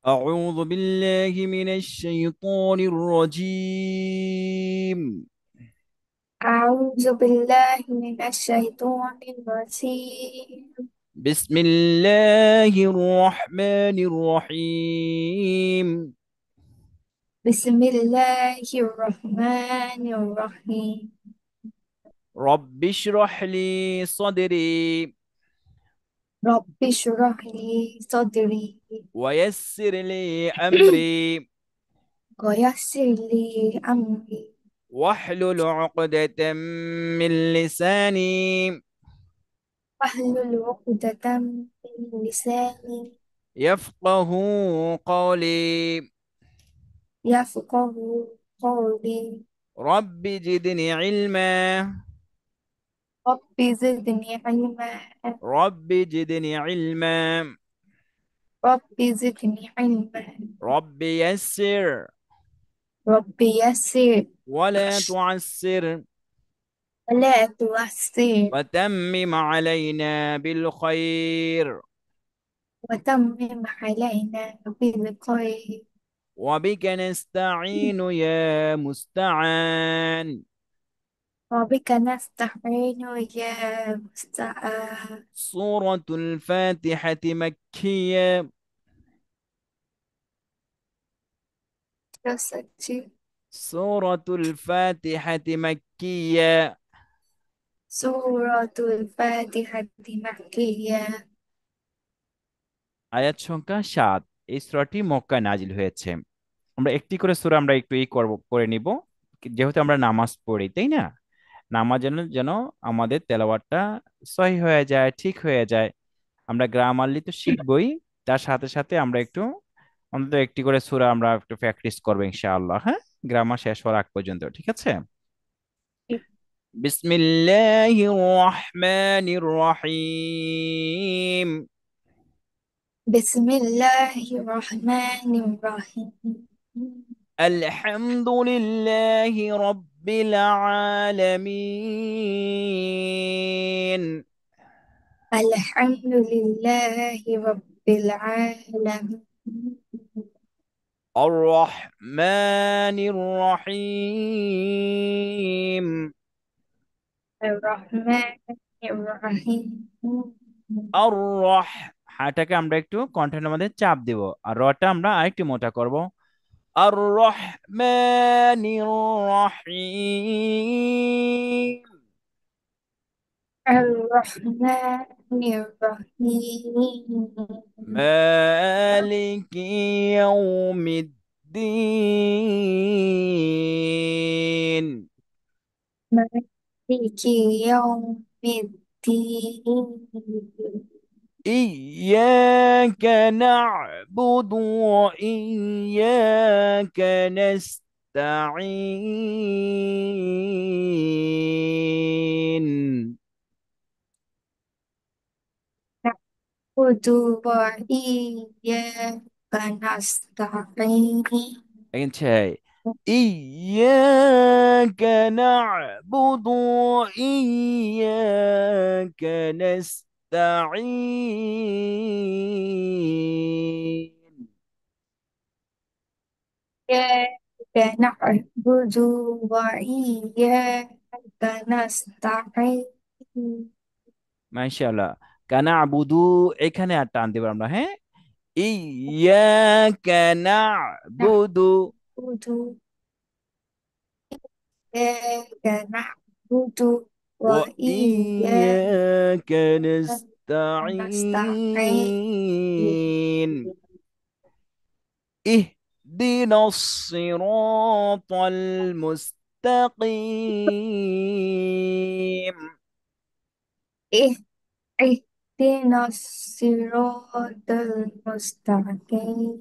أعوذ بالله من الشيطان الرجيم. أعوذ بالله من الشيطان الرجيم. بسم الله الرحمن الرحيم. بسم الله الرحمن الرحيم. رب اشرح لي صدري رب اشرح لي صدري ويسر لي أمري ويسر لي أمري واحلل عقدة من لساني واحلل عقدة من لساني يفقه قولي. يفقه قولي. رب زدني علما. رب زدني علما. رب زدني علما. رب زدني علما. رب يسر رب يسر ولا تعسر ولا تعسر وتمم علينا بالخير وتمم علينا بالخير. وبك نستعين يا مستعان. وبك نستعين يا مستعان. سورة الفاتحة مكية. قصتي. سورة الفاتحة مكية. سورة الفاتحة مكية. আয়াত সংখ্যা 7। এই সূরাটি মক্কায় নাজিল হয়েছে। আমরা একটি করে সূরা আমরা একটু করে নিব, যেহেতু আমরা নামাজ পড়ি, তাই না? নামাজ যেন যেন আমাদের তেলাওয়াতটা সহি হয়ে যায়, ঠিক হয়ে যায়। আমরা গ্রামারলি তো শিখবই, তার সাথে সাথে আমরা একটু অন্তত একটি করে সূরা আমরা একটু প্র্যাকটিস করবো ইনশাআল্লাহ। হ্যাঁ, গ্রামার শেষ হওয়ার আগ পর্যন্ত, ঠিক আছে? বিসমিল্লাহির রহমানির রহিম। بسم الله الرحمن الرحيم. আলহামদুলিল্লাহি রাব্বিল আলামিন। الحمد لله رب العالمين. আর রহমানির রহিম। الرحمن الرحيم. আর রহ, হাটাকে আমরা একটু কণ্ঠের মধ্যে চাপ দিব, আর রটা আমরা আরেকটু মোটা করব। আর রহমানির রহিম। الرحمن الرحيم. মালিকি ইয়াউমিদ্দিন। مالك يوم الدين. إياك نعبد وإياك نستعين. نعبد وإياك نستعين. Again, say, إياك نعبد وإياك نستعين. إياك نعبد وإياك نستعين. মাশাআল্লাহ। কানাবুদু, এখানে আর টান দেব আমরা, হ্যাঁ। ইয়াকা নাবুদু نعبد إياك نعبد ওয়া وإياك ইয়াকা نستعين. নাস্তাঈন। اهدنا الصراط المستقيم. إيه اهدنا الصراط المستقيم.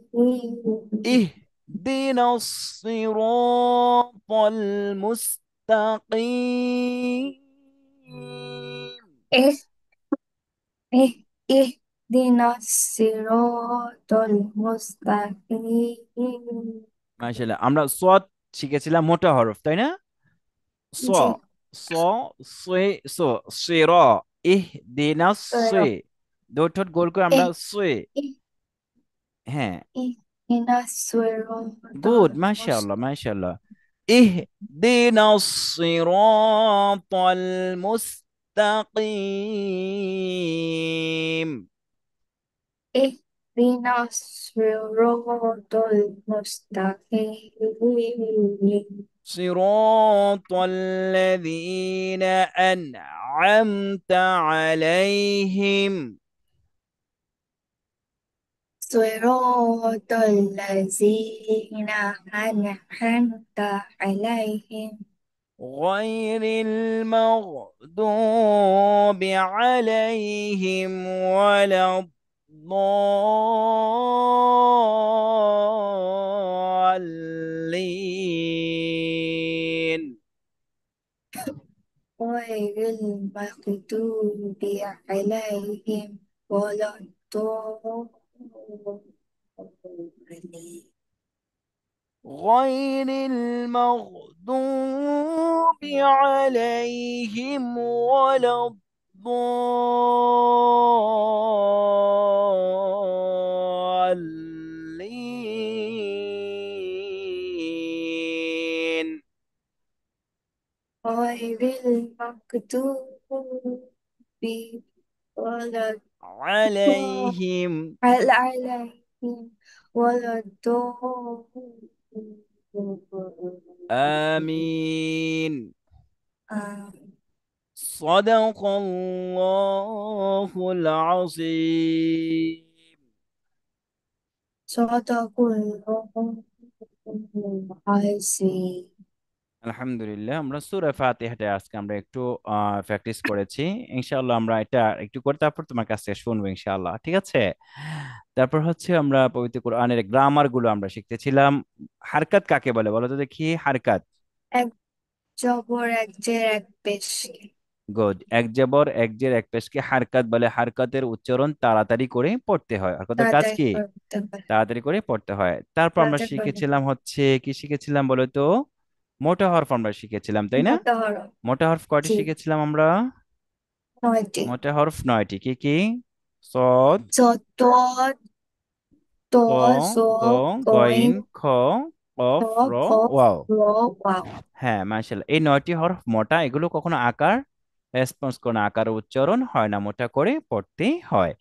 اهدنا الصراط المستقيم. إيه إيه اهدنا الصراط المستقيم. মাশাআল্লাহ, আমরা সদ শিখেছিলাম মোটা হরফ, তাই না? স জি। স সে স সের। ইহদিনাস সে, দুই ঠোঁট গোল করে আমরা إيه সে। إيه হ্যাঁ, إيه اهدنا الصراط গুড, মাশাআল্লাহ মাশাআল্লাহ। ইহদিনা সিরাতাল মুস্তাকিম। اهدنا الصراط المستقيم صراط الذين أنعمت عليهم صراط الذين أنعمت عليهم غير المغضوب عليهم ولا الضالين. غير المغضوب عليهم ولا الضالين غير المغضوب عليهم ولا الضالين. غير المغضوب ولا عليهم. عليهم ولا الضالين آمين. آمين. صدق الله العظيم. صدق الله العظيم আলহামদুলিল্লাহ, আমরা সূরা ফাতিহাটা আজকে আমরা একটু প্র্যাকটিস করেছি। ইনশাআল্লাহ আমরা এটা একটু করে তারপর তোমার কাছ থেকে শুনবো ইনশাআল্লাহ, ঠিক আছে? তারপর হচ্ছে আমরা পবিত্র কোরআনের গ্রামার গুলো আমরা শিখতেছিলাম। হারকাত কাকে বলে বলো তো দেখি, হারকাত? এক জবর এক জের এক পেশ গুড, এক জবর এক জের এক পেশকে হারকাত বলে। হারকাতের উচ্চারণ তাড়াতাড়ি করে পড়তে হয়, হারকাতের কাজ তাড়াতাড়ি কি? করতে পারে তাড়াতাড়ি করে পড়তে হয়। তারপর আমরা তাড়াতাড়ি করে শিখেছিলাম হচ্ছে, কি শিখেছিলাম বলো তো? মোটা হরফ আমরা শিখেছিলাম, তাই না? মোটা হরফ মোটা হরফ কয়টি জি শিখেছিলাম আমরা? নয়টি মোটা হরফ 9টি। কি কি? সদ, যত ত ত, জ দ, গইন, গইন খ, খ কফ, র, খ ওয়াও। র ওয়াও হ্যাঁ মাশাআল্লাহ, এই 9টি হরফ মোটা, এগুলো কখনো আকার রেসপন্স কোনো না, আকার উচ্চারণ হয় না, মোটা করে পড়তেই হয়।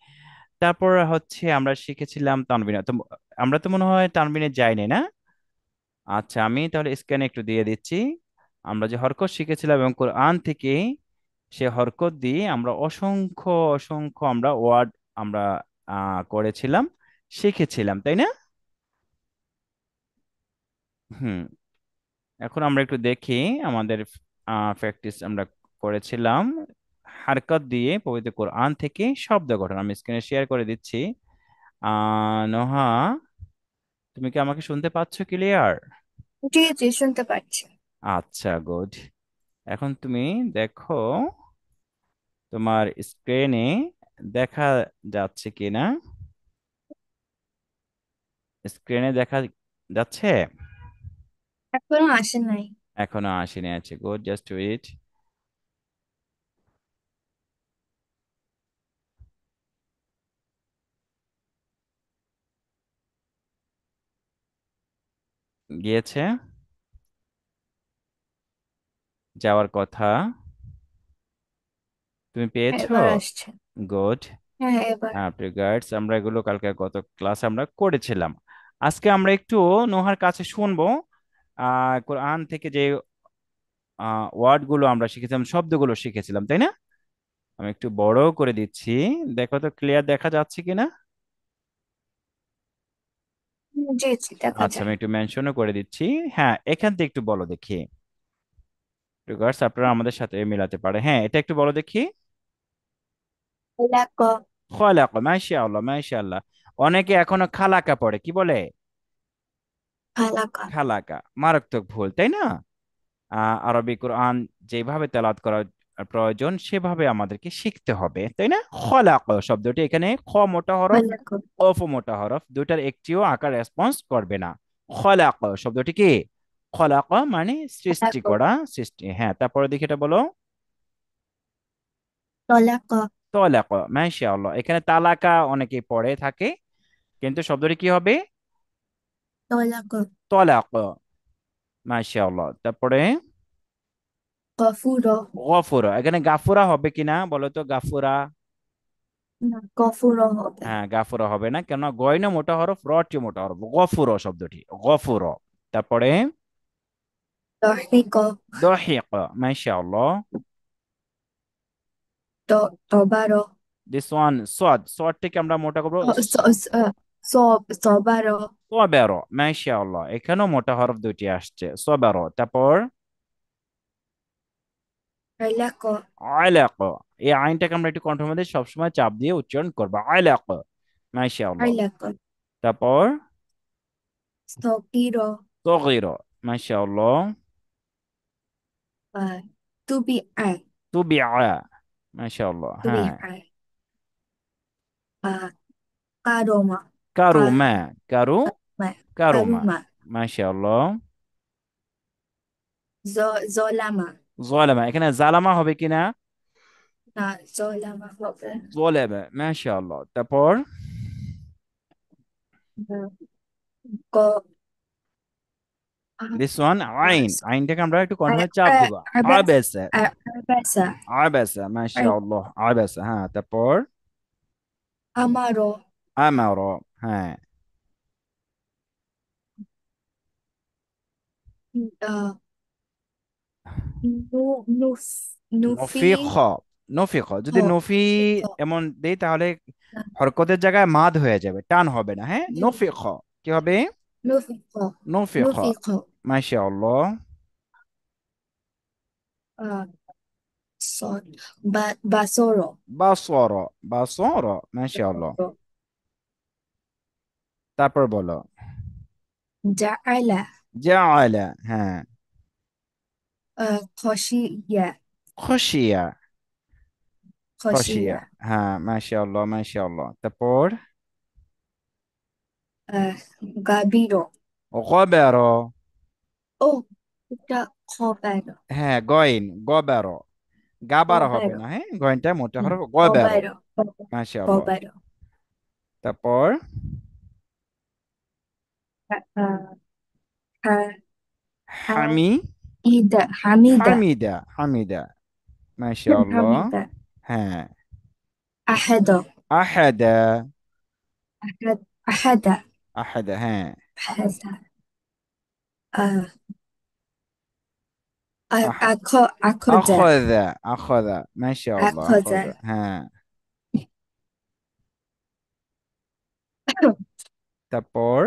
তারপর হচ্ছে আমরা শিখেছিলাম তানবিনা। তো আমরা তো মনে হয় তানবিনে যাইনি না? আচ্ছা, আমি তাহলে স্ক্যানে একটু দিয়ে দিচ্ছি। আমরা যে হরকত শিখেছিলাম এবং কোরআন থেকে সে হরকত দিয়ে আমরা অসংখ্য অসংখ্য আমরা ওয়ার্ড আমরা করেছিলাম, শিখেছিলাম, তাই না? হুম। এখন আমরা একটু দেখি আমাদের প্র্যাকটিস আমরা করেছিলাম হারকত দিয়ে পবিত্র কোরআন থেকে শব্দ গঠন। আমি স্ক্রিনে শেয়ার করে দিচ্ছি। নোহা, তুমি কি আমাকে শুনতে পাচ্ছ ক্লিয়ার? জি জি শুনতে পাচ্ছি আচ্ছা, গুড। এখন তুমি দেখো তোমার স্ক্রিনে দেখা যাচ্ছে কিনা। স্ক্রিনে দেখা যাচ্ছে? এখনো আসে নাই এখনো আসেনি, আছে, গুড, জাস্ট ওয়েট। গিয়েছে, যাওয়ার কথা। তুমি পেয়েছো? এবার আসছে গুড। হ্যাঁ এবার গাইডস, আমরা এগুলো কালকে গত ক্লাস আমরা করেছিলাম। আজকে আমরা একটু নোহার কাছে শুনবো কোরআন থেকে যে ওয়ার্ড গুলো আমরা শিখেছিলাম, শব্দগুলো শিখেছিলাম, তাই না? আমি একটু বড় করে দিচ্ছি, দেখো তো ক্লিয়ার দেখা যাচ্ছে কিনা। জি জি দেখা আচ্ছা, যায় আমি একটু মেনশনও করে দিচ্ছি। হ্যাঁ, এখান থেকে একটু বলো দেখি। গাইডস, আপনারা আমাদের সাথে মিলাতে পারে। হ্যাঁ, এটা একটু বলো দেখি। লাক খলাক, মাশাআল্লাহ মাশাআল্লাহ। অনেকে এখনো খালাকা পড়ে, কি বলে? ফালাকা খালাকা, মারাত্মক ভুল, তাই না? আরবি কোরআন যেভাবে তেলাওয়াত করা প্রয়োজন সেভাবে আমাদেরকে শিখতে হবে, তাই না? খলাক শব্দটি এখানে খ মোটা হরফ, ফালাকা কফ মোটা হরফ, দুইটার একটিও আকার রেসপন্স করবে না। খলাক শব্দটি কি? খলাক মানে সৃষ্টি ফালাকা করা, সৃষ্টি। হ্যাঁ, তারপরে দেখি এটা বলো। তলাকা তলাক, মাশাআল্লাহ। এখানে তালাকা অনেকেই পড়ে থাকে, কিন্তু শব্দটি কি হবে? তলাক তলাক, মাশাআল্লাহ। তারপরে গফুর গফুরা, এখানে গাফুরা হবে কিনা বলো তো, গাফুরা? না গফুর হবে হ্যাঁ, গাফুরা হবে না, কেন? গয়না মোটা হরফ, রটি মোটা হরফ, গফুর শব্দটি, গফুর। তারপরে দহিক দহিক, মাশাআল্লাহ। তবার দিস ওয়ান সদ, সদটিকে আমরা মোটা করবো, সবার সবেরো, মাশাআল্লাহ। এখানেও মোটা হরফ দুটি আসছে, সবেরো। তারপর আলাক আলাক, এই আইনটাকে আমরা একটু কণ্ঠের মধ্যে সবসময় চাপ দিয়ে উচ্চারণ করবো, আলাক, মাশাআল্লাহ। আলাক তারপর সগির সগীর, মাশাআল্লাহ। তুবি আয় তুবিআ, মাশাআল্লাহ, তুবি হ্যাঁ। আয় কারোমা কারুমা, কারু, কারুমা কারুমা, কারুমা মাশাআল্লাহ। জলামা জালামা, এখানে জালামা হবে কিনা? না জলামা হবে জালামা, মাশাআল্লাহ। তারপর গ দিস ওয়ান আইন, আবাস আইনটাকে আমরা একটু কণ্ঠে চাপ দিব, আবেসা, আবাসা আবেসা, মাশাআল্লাহ, আবেসা, হ্যাঁ। তারপর আমারো আমারো, হ্যাঁ। আহ, নুফ নুফি নফিখ, নফিখ, যদি নফি নফিক এমন দেই তাহলে হরকতের জায়গায় মাদ হয়ে যাবে, টান হবে না, হ্যাঁ। নফিখ কি হবে? নফিক নফিখ, নফিক মাশাআল্লাহ। সর বাসরো বাসর, বাসর, মাশাআল্লাহ। তারপর বলো জাআলা জাআলা, হ্যাঁ। খসিয়া খশিয়া, খশিয়া, খসিয়া হ্যাঁ, মাশাআল্লাহ, মাশাআল্লাহ। তারপর গাবিরো গবের, ও এটা খবেরো হ্যাঁ, গইন, গবের, গাবার হবে খবেরো না, হ্যাঁ, গইনটা মোটা হবে, গবের, খবেরো মাশাআল্লাহ। খবেরো তারপর হামি, হামিদা হামিদা, হামিদা, মাশাআল্লাহ, হামিদা হ্যাঁ। আহাদ আহাদা, আহাদা আহাদা, হ্যাঁ। আহাদা আহ আহ- আখদা আখদা, আখদা, মাশাআল্লাহ, আখদা আখদা, হ্যাঁ। তারপর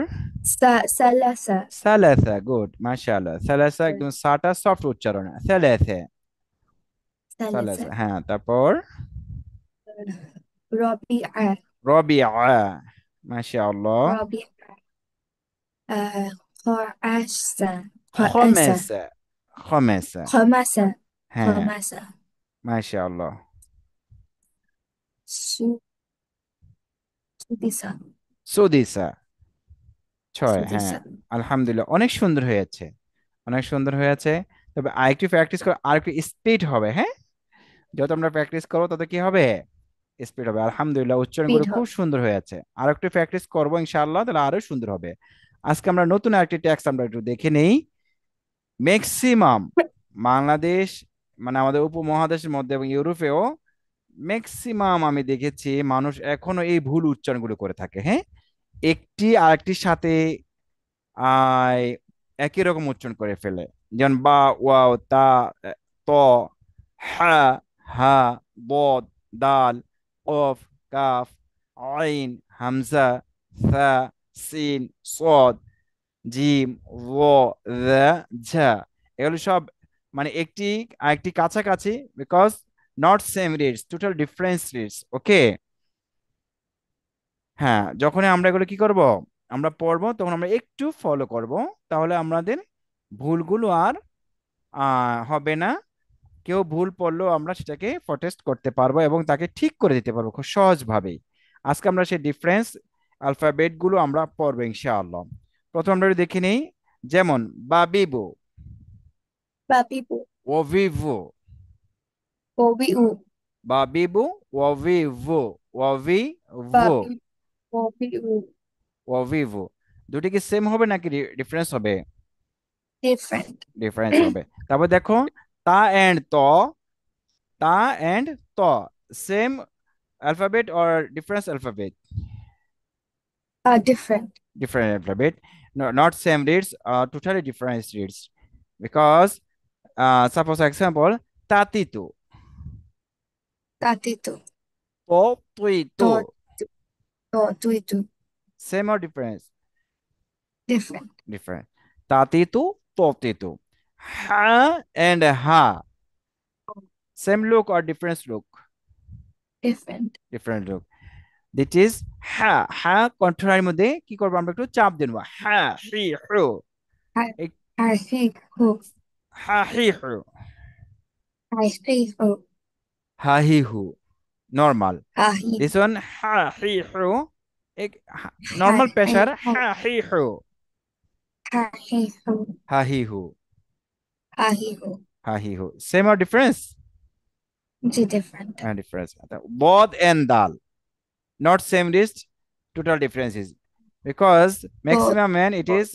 সালাসা সালাসা, গুড, মাশাআল্লাহ। সালাসা একদম সাটা সফট উচ্চারণ, সালাসা, সালাসা সালাসা, হ্যাঁ। তারপর রবিআ রবিআ, মাশাআল্লাহ। رابعة خاصة خاصة খমেসা, খমেসা, خمسة হ্যাঁ, خمسة মাশাআল্লাহ। سدسة সুদিসা, ছয়, হ্যাঁ। سدسة আলহামদুলিল্লাহ, অনেক সুন্দর হয়েছে, অনেক সুন্দর হয়েছে। তবে আরেকটু প্র্যাকটিস করে আরেকটু স্পিড হবে, হ্যাঁ। যত আমরা প্র্যাকটিস করবো তত কি হবে, স্পিড হবে। আলহামদুলিল্লাহ, উচ্চারণগুলো speed খুব হবে সুন্দর হয়েছে। আর একটু প্র্যাকটিস করবো ইনশাআল্লাহ, তাহলে আরো সুন্দর হবে। আজকে আমরা নতুন আরেকটি ট্যাক্স আমরা একটু দেখে নেই। ম্যাক্সিমাম বাংলাদেশ, মানে আমাদের উপমহাদেশের মধ্যে এবং ইউরোপেও ম্যাক্সিমাম আমি দেখেছি মানুষ এখনো এই ভুল উচ্চারণগুলো করে থাকে, হ্যাঁ। একটি আরেকটির সাথে আহ একই রকম উচ্চারণ করে ফেলে। যেমন বা, ওয়াও, তা, ত, হা, হা, বদ, দাল, কফ, কাফ, আইন, হামজা, ফা, সিন, সদ, জিম, ও, দা, ঝা, এগুলো সব মানে একটি আরেকটি কাছাকাছি, because not same reads, total difference reads, okay. হ্যাঁ, যখনই আমরা এগুলো কি করব, আমরা পড়বো, তখন আমরা একটু ফলো করব, তাহলে আমাদের ভুলগুলো আর হবে না। কেউ ভুল পড়লেও আমরা সেটাকে প্রটেস্ট করতে পারবো এবং তাকে ঠিক করে দিতে পারবো খুব সহজভাবেই। আজকে আমরা সেই ডিফারেন্স অ্যালফাবেট গুলো আমরা পড়বো ইনশাআল্লাহ। প্রথম আমরা একটু দেখে নেই, যেমন বাবিবু, babibu ওভিভু, bobiu বাবিবু, ওভিভু, ওভিভু, babi bobiu ওভিভু। দুটি কি সেম হবে নাকি ডিফারেন্স হবে? different. ডিফারেন্স হবে। তারপর দেখো, তা এন্ড ত, তা এন্ড ত, same alphabet or difference alphabet? Different. Different alphabet. No, not same reads, totally different reads. Because suppose example, tatitu, Tatitu. to tuitu, To, tuitu. same or difference? Different. Different. Tatitu, totitu. Ha and ha, same look or different look? Different. Different look. That is ha, ha কণ্ঠনালীর মধ্যে কি করবো আমরা, একটু চাপ দেব, হা হি হু, I, I speak who. Ha he who, I speak who. Ha he who, normal. He, This one ha hi hu, ek normal I, pressure who. ha hi hu, He, who. ha hi hu, He, who. ha hi hu. Same or difference? G different. Difference. Both and dal, not same list, total differences. Because Both. maximum and it is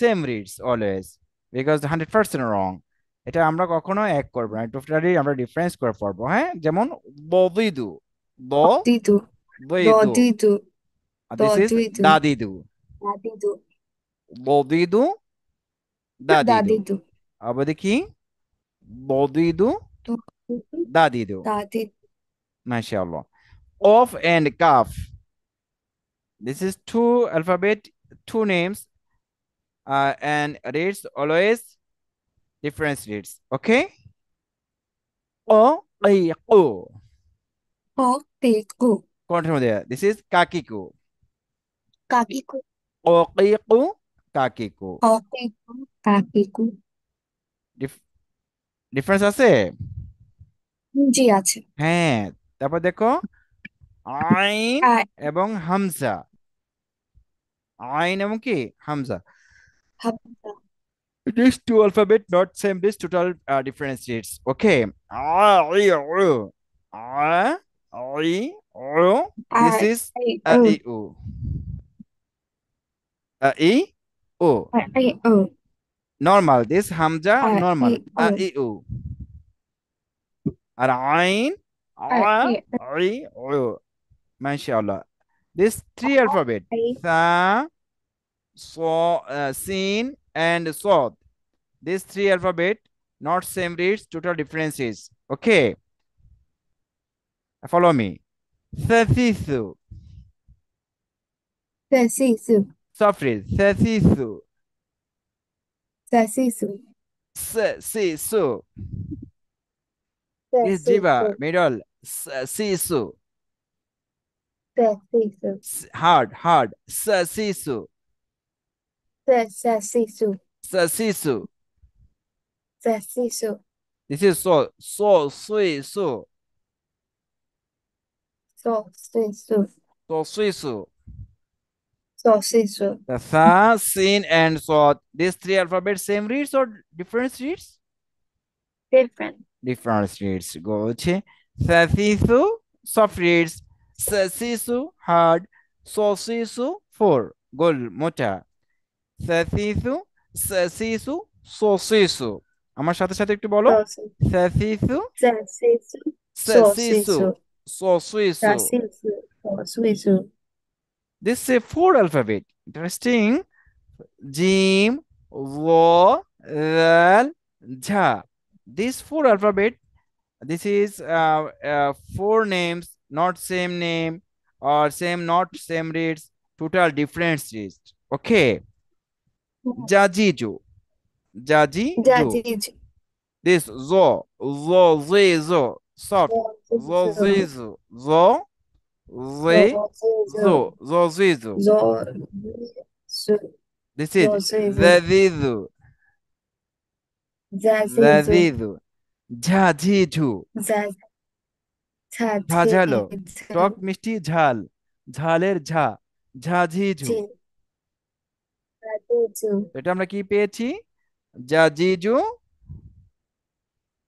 same reads always. Because 100% wrong. এটা আমরা কখনো এক করবো না, totally আমরা difference করে পড়বো। হ্যাঁ, যেমন বদিদু, দ Didu. দইদু, Dodidu. This is Dodidu. দাদিদু, Dadidu. বদিদু দাদিদু। Dadidu. আবার দেখি, বদিদু Dodidu. দাদিদু। Dadidu. মাশাআল্লাহ। Of and kaf, this is two alphabet, two names, and reads always different reads. Okay. O I O, Okiku. কণ্ঠের মধ্যে, this is kakiku. Kakiku. O Kiku, kakiku. Okiku. Kakiku. Difference আছে? জি আছে। হ্যাঁ। তারপর দেখো, আইন আর এবং হামজা, আইন এবং কি Hamza, Hamza. these two alphabet not same, this total differentiates. Okay. A, I, O. A, I, O. This R is এই a, O. I, O. A, I, O. আর এই ও। Normal. This Hamza R normal. এই ও। A, I, O. আর আইন আর A, এই I, O. MashaAllah. This three alphabet. এই Sa, So, Sin, and Sod. These three alphabet not same reads, total differences. Okay. Follow me. Thasisu. Sesisu. Soft read. Thasisu. Sesisu. Sisu. This Sesisu. jiva middle. Sisu. Sesisu. Hard, hard. Sisu. Sesisu. Sisu. Sesisu. This is so, sui, su. Sosisu. So, sui, su. Sosisu. The Sa, Sin, and So. These three alphabets same reads or different reads? Different. Different reads. Go হচ্ছে Sasisu, soft reads. Sasisu, hard. Sosisu, four. গোল মোটা। Sasisu, Sasisu, Sosisu। আমার সাথে সাথে একটু বলো। Sosisu. Sasisu, Sesisu. Sasisu, Sosisu. Sosisu। Sesisu. Sosisu. This is a four alphabet. Interesting. Jim, Wo, Ral, Jha. These four alphabet. This is four names, not same name, or same, not same reads, total different reads. Okay. Jajiju, Jajiju. Jajiju. This zo, soft. Zizu, Zozizu. zizu. Zozizu. This is Zozizu. zazizu, Zazizu. zazizu. Jajiju, ঝাঝালো, Zazizu. টক মিষ্টি ঝাল, ঝালের ঝা, ঝাঝিঝু। Zazizu. এটা আমরা কি পেয়েছি? জাজিজু,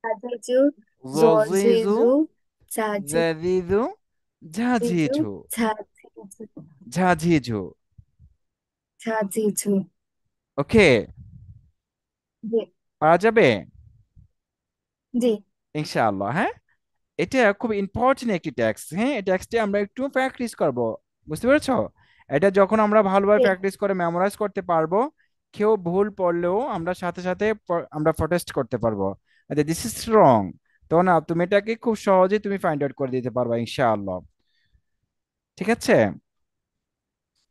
Zazizu. জজিজু, Zozizu. Zazizu. জাজিজু, ঝাঝিঝু, Zazizu. ঝাঝিঝু। ঝা ঝি ঝু। ওকে, জি। পারা যাবে জি। ইনশাআল্লাহ। হ্যাঁ, এটা খুব ইম্পর্টেন্ট একটি ট্যাক্স। হ্যাঁ, এই ট্যাক্সটি আমরা একটু প্র্যাকটিস করব, বুঝতে পেরেছো? এটা যখন আমরা ভালোভাবে জি। প্র্যাকটিস করে মেমোরাইজ করতে পারবো, কেউ ভুল পড়লেও আমরা সাথে সাথে আমরা প্রটেস্ট করতে পারবো, আচ্ছা দিস ইজ রং। তো না, তুমি এটাকে খুব সহজেই তুমি ফাইন্ড আউট করে দিতে পারবা ইনশাআল্লাহ। ঠিক আছে।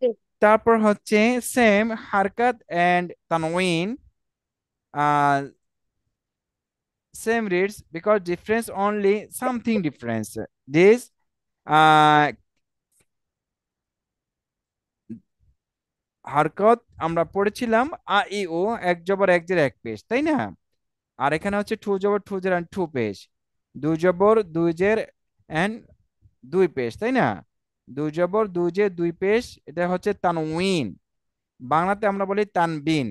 জি। তারপর হচ্ছে সেম হারকাত এন্ড তানউইন, same reads because difference only something difference. This হারকত আমরা পড়েছিলাম আ ই ও, এক জবর এক জের এক পেশ, তাই না? আর এখানে হচ্ছে টু জবর টু জের টু পেশ, দুই জবর দুই জের এন্ড দুই পেশ, তাই না? দুই জবর দুই জের দুই পেশ, এটা হচ্ছে তানউইন। বাংলাতে আমরা বলি তানবিন।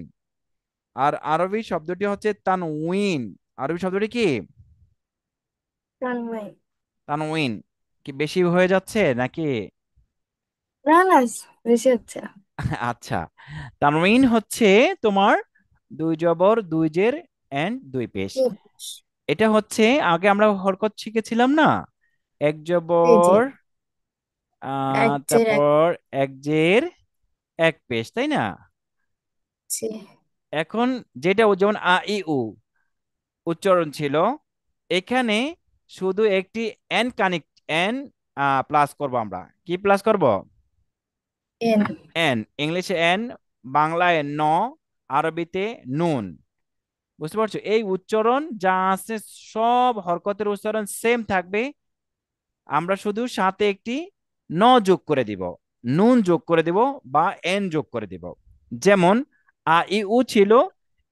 আর আরবি শব্দটি হচ্ছে তানউইন। আরবি শব্দটি কি? তানময়। তানউইন। কি বেশি হয়ে যাচ্ছে নাকি? না না, বেশি হচ্ছে না। আচ্ছা, তানউইন হচ্ছে তোমার দুই জবর দুই জের এন্ড দুই পেশ। জি। এটা হচ্ছে, আগে আমরা হরকত শিখেছিলাম না, এক জি। জি। জবর এক জের এক। তারপর এক জের এক পেশ, তাই না? জি। এখন যেটা যেমন আ ই উ উচ্চারণ ছিল, এখানে শুধু একটি এন কানেক্ট, এন প্লাস করব আমরা। কি প্লাস করব? এন। এন। ইংলিশে এন, বাংলায় ন, আরবিতে নুন। বুঝতে পারছো? এই উচ্চারণ যা আছে সব হরকতের উচ্চারণ সেম থাকবে, আমরা শুধু সাথে একটি ন যোগ করে দিব, নুন যোগ করে দিব, বা এন যোগ করে দিব। যেমন আ ই উ ছিল,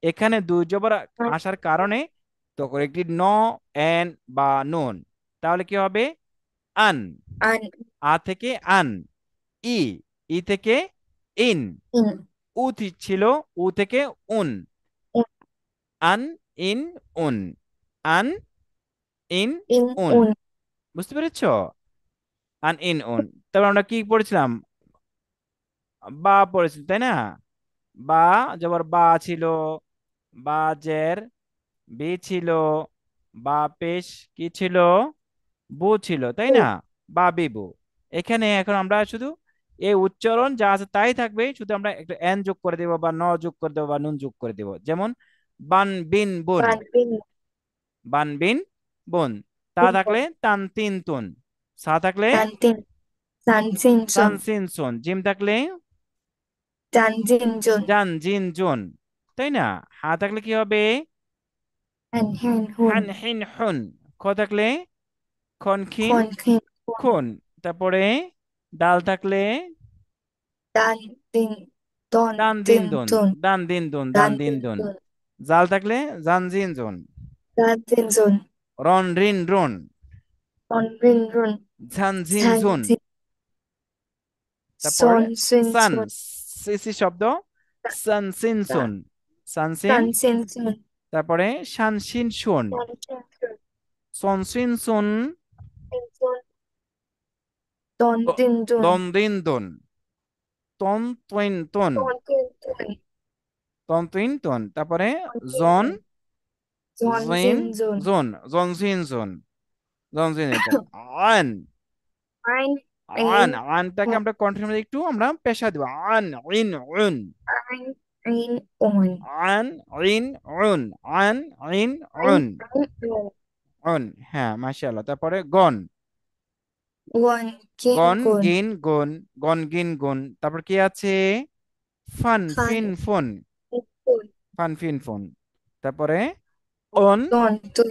এখানে দুই জবর আসার কারণে তখন একটি ন, এন বা নুন, তাহলে কি হবে? আন। আন। আ থেকে আন। ই, ই থেকে ইন। ইন। ছিল, উ থেকে উন। উন। আন, ইন, উন। আন, ইন, ইন। উন। উন। বুঝতে পেরেছো? আন, ইন, উন। তারপর আমরা কি পড়েছিলাম? বা পড়েছি, তাই না? বা জবর বা ছিল, বা জের বি ছিল, বা পেশ কি ছিল? বু ছিল, তাই উ। না? বা বিবু। এখানে এখন আমরা শুধু এই উচ্চারণ যা আছে তাই থাকবে, শুধু আমরা একটা এন যোগ করে দেবো, বা ন যোগ করে দেবো, বা নুন যোগ করে দেবো। যেমন বান বিন বুন। বান বিন। বান বিন বুন। তা বিন বন। থাকলে তান তিন তুন। সা থাকলে তান তিন। সান সিন তান সুন। সিন সুন। জিম থাকলে জান জিন জুন। জান জিন জুন, তাই না? হা থাকলে কি হবে? হ্যান হ্যান হুন। হান হিন হুন। খ থাকলে খন খিন খন খিন হুন। খুন। তারপরে ডাল থাকলে দান দিন দন দান দিন দিন দুন। দুন। দান দিন দুন, দান দান দিন দিন দুন। দুন। জাল থাকলে জান জিন জুন। দান দিন জুন। রন রিন রুন। অন রিন রুন। ঝান ঝিন ঝান ঝুন। জিন। তারপরে সন সুন সান, সুন। সিসি শব্দ, সান সিন সুন। সান সিন। সান সিন সুন। তারপরে শান সিন শুন। সান সিন সুন। সন সিন সুন। সিন সুন। দন দিন দুন। দন দিন দুন। তন তুইন তুন। দন দিন দুন। তন তুইন তুন। তারপরে দন দিন জন দুন। জন জিন জিন জুন। জুন। জন জিন জুন। জন জিন এটা আন। আইন। আন, ইন। আনটাকে আমরা কন্টিনিউ একটু আমরা পেশা দিব। আন, ইন, উন। আইন। ইন। ওন। আন, ইন, উন। আন, ইন, আইন। উন। আইন। ওন। উন। হ্যাঁ, মাশাআল্লাহ। তারপরে গন। ওয়ান। কিন গন গুন। গিন গুন। গন গিন গুন। তারপর কি আছে? ফান ফান। ফিন ফুন। গুন। ফান ফিন ফুন। তারপরে অন। দন দুন।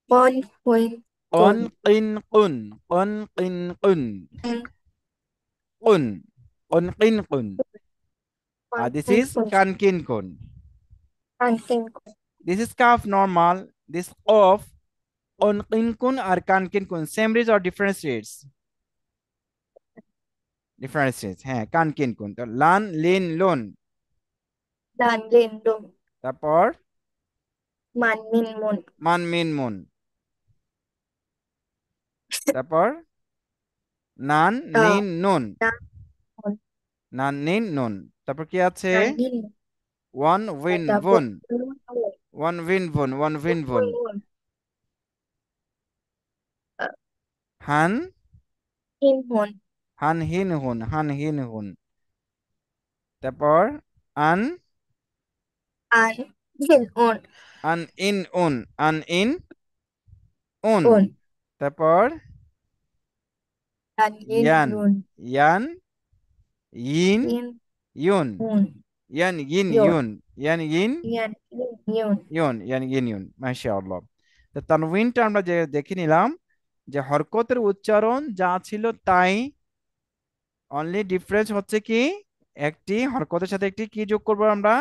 পন হুইন অন গুন। কিন কুন। অন কিন কুন। ইন। কুন। অন কিন কুন। ওয়ান This হুইন is গুন। kan kin kun. ফান কিন গুন। This is kaf normal. This of on kin kun or kan kin kun. Same reads or different reads? Different reads. হ্যাঁ, kan kin kun. তো লান Lin লুন। দান Lin দুন। তারপর মান মিন moon. মান মিন মুন। তারপর নান আ নিন নুন। না মুন। নান নিন নুন। তারপর কি আছে? নাহিন। ওয়ান উইন তারপর বুন। নুন নুন। ওয়ান উইন বুন, ওয়ান উইন বুন। নুন নুন। আহ, হান, হিন হুন। হান হিন হুন, হান হিন হুন। তারপর আন, আন হিন উন। আন ইন উন, আন ইন উন। উন। তারপর আন হিন ইয়ান, নুন। ইয়ান, ইন, হিন ইউন। উন। ইয়ান ইন ইয়ন। ইউন, ইয়ান ইন ইয়ান ইন ইয়ন। ইউন, ইয়ান ইন ইউন। মাশাআল্লাহ। তো তানউইনটা আমরা যে দেখে নিলাম, যে হরকতের উচ্চারণ যা ছিল তাই, অনলি ডিফারেন্স হচ্ছে কি, একটি হরকতের সাথে একটি কি যোগ করব আমরা,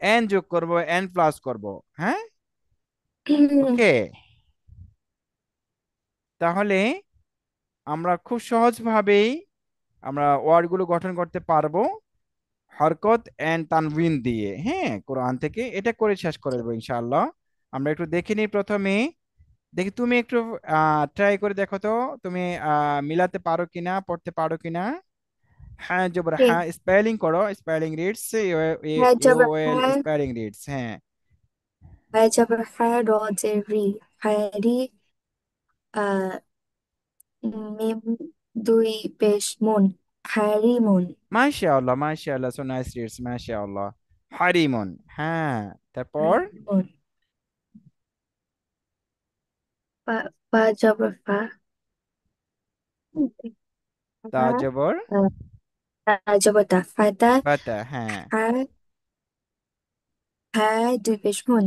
এন যোগ করব, এন প্লাস করব। হ্যাঁ, ওকে। তাহলে আমরা খুব সহজভাবেই আমরা ওয়ার্ডগুলো গঠন করতে পারবো হরকত এন্ড তানবিন দিয়ে। হ্যাঁ, কোরআন থেকে এটা করে শেষ করে দেবো ইনশাআল্লাহ। আমরা একটু দেখে নিই প্রথমে। দেখি তুমি একটু ট্রাই করে দেখো তো, তুমি মিলাতে পারো কিনা, পড়তে পারো কিনা। হ্যাঁ জবর কে? হ্যাঁ, স্পেলিং করো, স্পেলিং রিডস, হ্যাঁ ইউ জবর ওয়েল হ্যাঁ। Spelling reads. হ্যাঁ, হ্যাঁ জবর হ্যাঁ র জে রি। হ্যারি। আহ মিম দুই পেশ মুন। হ্যারিমুন। মাশাআল্লাহ মাশাআল্লাহ, সো নাইস রিডস, মাশাআল্লাহ। হারিমন। হ্যাঁ, তারপর হ্যারিমুন। ফা ফা জবর ফা। তা জবর তা জবর তা ফাতা। বাতা। হ্যাঁ, হ্যাঁ। হ্যাঁ দুই পেশ হুন।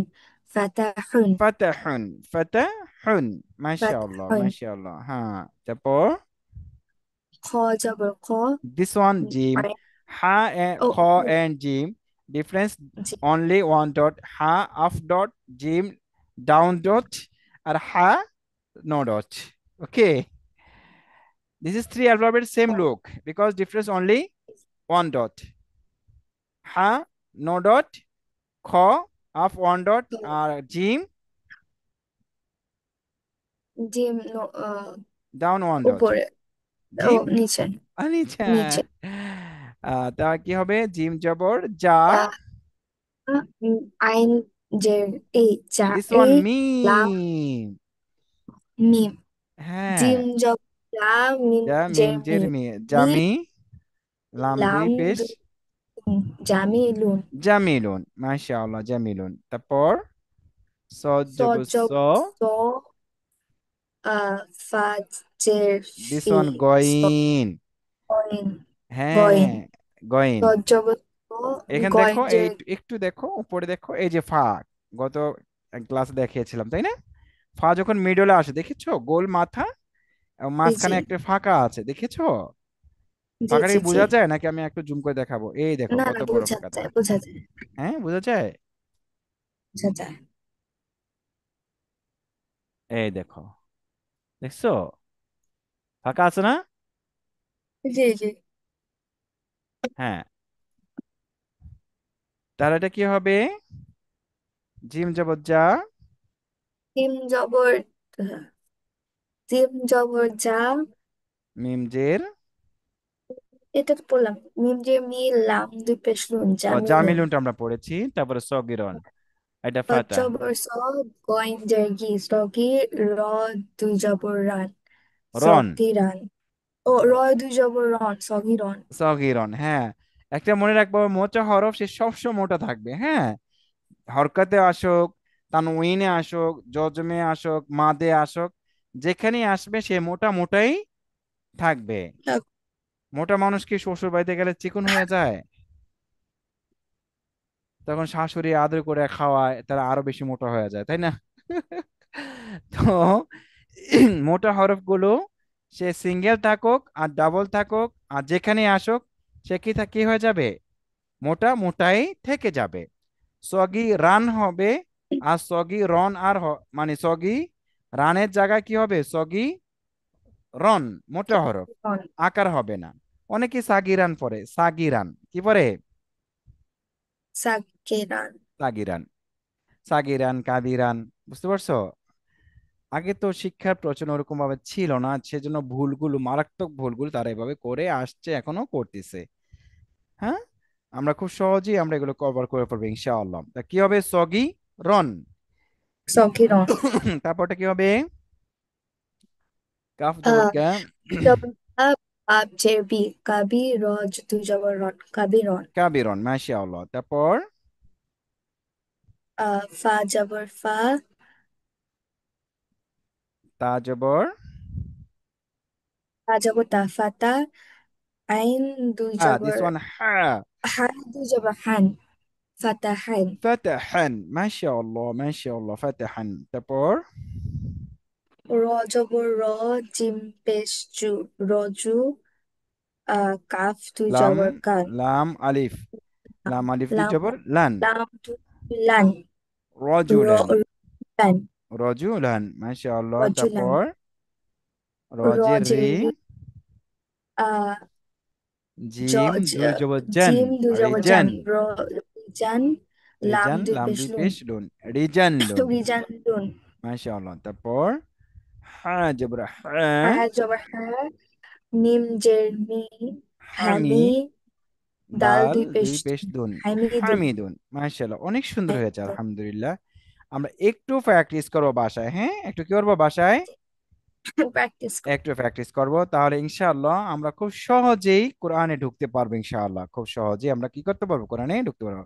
ফাতাহুন। ফাতাহুন, ফাতাহুন। মাশাআল্লাহ ফাতাহুন। মাশাআল্লাহ। হ্যাঁ, তারপর খ জবর খ। this one jim, ha and ও kha ও, and jim, difference জি। only one dot, ha up dot, jim down dot, or ha no dot. Okay, this is three alphabet same look because difference only one dot. Ha no dot, kha up one dot, or jim gym down one dot. উপরে। ও gym নিচে। আচ্ছা, নিচে। তা কি হবে? Gym জবর যা। আইন যে এই যা দিস এ ওয়ান লাম মিম। মিম। হ্যাঁ, জিম জব লা মিম যা জে মিম মি। জের মি, মি জামি লাম দুই লাম পেশ, দুই জামিলুন। জামিলুন। মাশাআল্লাহ, জামিলুন। তারপর সদ স জবর স। জব স ফা জের দিস ফি। ওয়ান স গইন। গইন। হ্যাঁ, গইন। স গইন। জব স এখানে দেখো, গইন যে। এই একটু দেখো উপরে, দেখো এই যে ফা, গত ক্লাসে দেখিয়েছিলাম তাই না? ফা যখন মিডলে আসে দেখেছো, গোল মাথা, এবং জি জি মাঝখানে একটা ফাঁকা আছে, দেখেছো? জি ফাঁকাটা জি কি জি। বোঝা যায় নাকি আমি একটু জুম করে দেখাবো? এই দেখো না কত না বড় বোঝা ফাঁকাটা। যায় বোঝা যায় হ্যাঁ, বোঝা যায়। বোঝা যায়। এই দেখো, দেখছো? ফাঁকা আছে না? জি জি। হ্যাঁ, তাহলে এটা কি হবে? জিম জবর যা, জিম জবর জিম জবর যা। মিম জের, এটা তো বললাম মিম যে মি লাম দুই পেশ নুন ও জামিলুন। জামিলুনটা আমরা পড়েছি, তারপরে সগিরন, এটা স ফাতা। জবর স গইন জার্গি সগি। র দুই জবর রান। রন, সগি রান। ও র দুই জবর রন সগি রন। সগিরন। হ্যাঁ, একটা মনে রাখবো, মোটা হরফ সে সবসময় মোটা থাকবে। হ্যাঁ, হরকতে আসুক, তানউইনে আসুক, জজমে আসুক, মাদে আসুক, যেখানেই আসবে সে মোটা মোটাই থাকবে। মোটা মানুষ কি শ্বশুর বাড়িতে গেলে চিকন হয়ে যায়? তখন শাশুড়ি আদর করে খাওয়ায়, তারা আরো বেশি মোটা হয়ে যায়, তাই না? তো মোটা হরফগুলো সে সিঙ্গেল থাকুক আর ডাবল থাকুক আর যেখানে আসুক, সে কি হয়ে যাবে? মোটা মোটাই থেকে যাবে। সগি রান হবে, আর সগি রন মানে সগি রানের জায়গায় কি হবে? সগি রন, মোটা হরফ, রন। আকার হবে না। অনেকে সাগিরান পড়ে, সাগিরান কি পড়ে? সাগি রান। সাগিরান, সাগিরান, কাদিরান। বুঝতে পারছো? আগে তো শিক্ষার প্রচলন ওরকম ভাবে ছিল না, সেজন্য ভুলগুলো, মারাত্মক ভুলগুলো তারা এভাবে করে আসছে, এখনো করতেছে। হ্যাঁ, আমরা খুব সহজেই আমরা এগুলো কভার করে ফেলবো ইনশাআল্লাহ। তা কি হবে? সগি রন। Sogiron. তারপরটা কি হবে? কাফ জবর Uh, কা, double up, up, JB, Kabi, Raj, Tujabaron, Kabiron. কাবিরন, মাশাআল্লাহ। তারপর Fa, Jabar, Fa, তা জবর Fa, Jabar, Ta, Fata, Ain, this Dujabar, one হা, Han, Dujabar, Han, Fatahan, ফাতাহান, মাশাআল্লাহ মাশাআল্লাহ, ফাতাহান। তারপর Ro, Jabar, Ro, Jim, Pesh, Ju, Roju, Kaf, লাম, Tujabar, Kan, লাম আলিফ, লাম আলিফ দুই Lam, জবর লান, Lam, Lan, Ro, রজুলান, Lan, রজুলান, মাশাআল্লাহ। Rojulan, তারপর রজের রি, Rojeri, জিম George, দুই জবর জান, Jim Rizan, Dujawajan, Jan, Lam Rizan লাম দুই Dupishlun, পেশ লুন, রিজান লুন, Wijan Dun, মাশাআল্লাহ। তারপর হ্যাঁ জবর হ্যাঁ, Hajabaha, Nim Jerni, হামি, Hami, Dal দাল দুই পেশ Dupishtun, দুন, Hamidun, হামিদুন, মাশাআল্লাহ, অনেক সুন্দর হয়েছে Hamidun. আলহামদুলিল্লাহ। আমরা একটু প্র্যাকটিস করবো বাসায়, হ্যাঁ একটু কি করবো বাসায়, Practice ko. একটু প্র্যাকটিস করব, তাহলে ইনশাআল্লাহ আমরা খুব সহজেই কোরআনে ঢুকতে পারবো ইনশাআল্লাহ। খুব সহজেই আমরা কি করতে পারবো? কোরআনে ঢুকতে পারবো।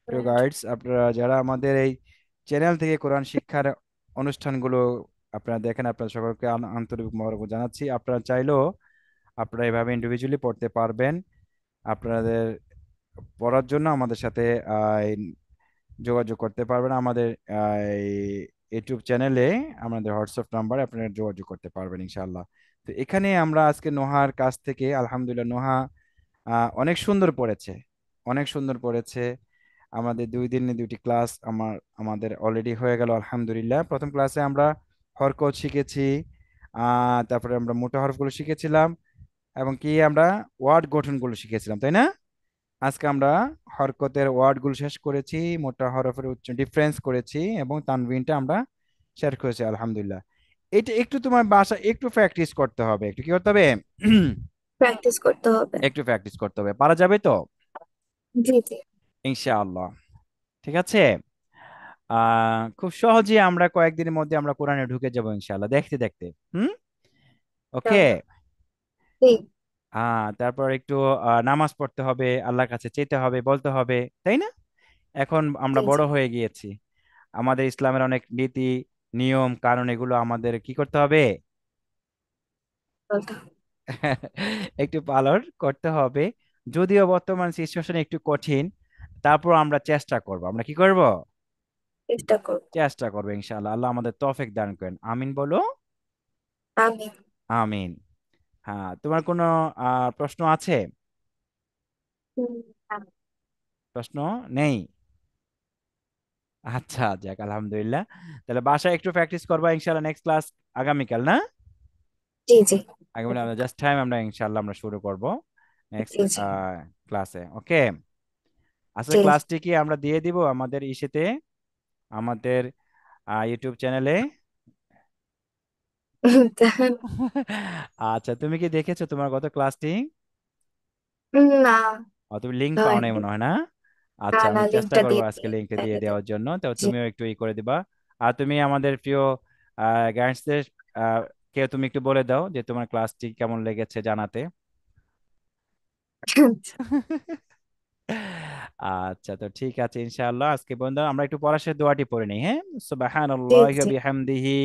প্রিয় গাইডস, আপনারা যারা আমাদের এই চ্যানেল থেকে কোরআন শিক্ষার অনুষ্ঠানগুলো আপনারা দেখেন, আপনারা সকলকে আন্তরিক মোবারক জানাচ্ছি। আপনারা চাইলেও আপনারা এভাবে ইন্ডিভিজুয়ালি পড়তে পারবেন। আপনাদের পড়ার জন্য আমাদের সাথে যোগাযোগ করতে পারবেন। আমাদের এই ইউটিউব চ্যানেলে আমাদের হোয়াটসঅ্যাপ নাম্বারে আপনারা যোগাযোগ করতে পারবেন ইনশাআল্লাহ। তো এখানে আমরা আজকে নোহার কাছ থেকে আলহামদুলিল্লাহ, নোহা অনেক সুন্দর পড়েছে, অনেক সুন্দর পড়েছে। আমাদের 2 দিনে 2টি ক্লাস আমাদের অলরেডি হয়ে গেল আলহামদুলিল্লাহ। প্রথম ক্লাসে আমরা হরকত শিখেছি, তারপরে আমরা মোটা হরফগুলো শিখেছিলাম, এবং কি আমরা ওয়ার্ড গঠনগুলো শিখেছিলাম, তাই না? আজকে আমরা হরকতের ওয়ার্ডগুলো শেষ করেছি, মোটা হরফের উচ্চ ডিফারেন্স করেছি, এবং তানবিনটা আমরা শেষ করেছি আলহামদুলিল্লাহ। এটা একটু তোমার বাসা একটু প্র্যাকটিস করতে হবে, একটু কি করতে হবে? Practice করতে হবে। একটু প্র্যাকটিস করতে হবে, পারা যাবে তো জি জি। ইনশাআল্লাহ। ঠিক আছে। খুব সহজেই আমরা কয়েকদিনের মধ্যে আমরা কোরআনে ঢুকে যাবো ইনশাআল্লাহ, দেখতে দেখতে। হুম, ওকে। ইনশাআল্লাহ। ঠিক। তারপর একটু নামাজ পড়তে হবে, আল্লাহর কাছে চেতে হবে, বলতে হবে, তাই না? এখন আমরা জি জি। বড় হয়ে গিয়েছি, আমাদের ইসলামের অনেক নীতি নিয়ম কানুন এগুলো আমাদের কি করতে হবে? বলতে হবে। একটু পালন করতে হবে। যদিও বর্তমান সিচুয়েশন একটু কঠিন, তারপর আমরা চেষ্টা করব, আমরা কি করব? চেষ্টা করব। চেষ্টা করবো ইনশাআল্লাহ। আল্লাহ আমাদের তৌফিক দান করেন, আমিন বলো। আমি। আমিন। হ্যাঁ, তোমার কোনো প্রশ্ন আছে? হুম, প্রশ্ন নেই? আচ্ছা, যাক আলহামদুলিল্লাহ। তাহলে বাসায় একটু প্র্যাকটিস করবা ইনশাআল্লাহ। নেক্সট ক্লাস আগামীকাল না? জি জি। আগামীকাল আমরা জাস্ট টাইম আমরা ইনশাআল্লাহ আমরা শুরু করব নেক্সট জি জি। ক্লাসে, ওকে। আচ্ছা, জি। ক্লাসটি কি আমরা দিয়ে দিব আমাদের ইসেতে, আমাদের ইউটিউব চ্যানেলে? আচ্ছা, তুমি কি দেখেছো তোমার গত ক্লাসটি? না, তুমি লিংক পাও নাই হয়নি। মনে হয় না? না আচ্ছা, না, আমি চেষ্টা লিঙ্কটা করবো দিয়ে আজকে দিই। লিংকটা দিয়ে তাহলে দেওয়ার জন্য, তো জি। তুমিও একটু করে দিবা। আর তুমি আমাদের প্রিয় গাইডসদের কে তুমি একটু বলে দাও যে তোমার ক্লাসটি কেমন লেগেছে জানাতে। আচ্ছা, তো ঠিক আছে ইনশাআল্লাহ। আজকে বন্ধু আমরা একটু পড়ার শেষ দোয়াটি পড়ে নিই, হ্যাঁ? জি সুবহানাল্লাহি ওয়া জি। বিহামদিহি,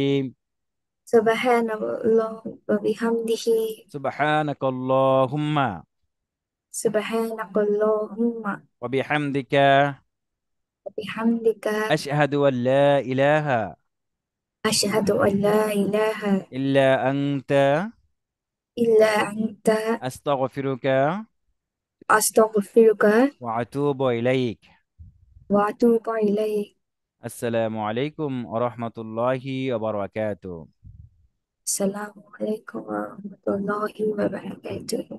সুবহানাল্লাহ ওয়া বিহামদিহি, সুবহানাকাল্লাহুম্মা সুবহানাকাল্লাহুম্মা ওয়া বিহামদিকা, ওয়া বিহামদিকা, আশহাদু আল লা ইলাহা আশহাদু আল লা ইলাহা ইল্লা আনতা, ইল্লা আনতা, আস্তাগফিরুকা আস্তাগফিরুকা ওয়া আতুবু ইলাইক। ওয়া আতুবু ইলাইক। আসসালামু আলাইকুম ওয়া রাহমাতুল্লাহি ওয়া বারাকাতুহু। আসসালামু আলাইকুম ওয়া রাহমাতুল্লাহি ওয়া বারাকাতুহু।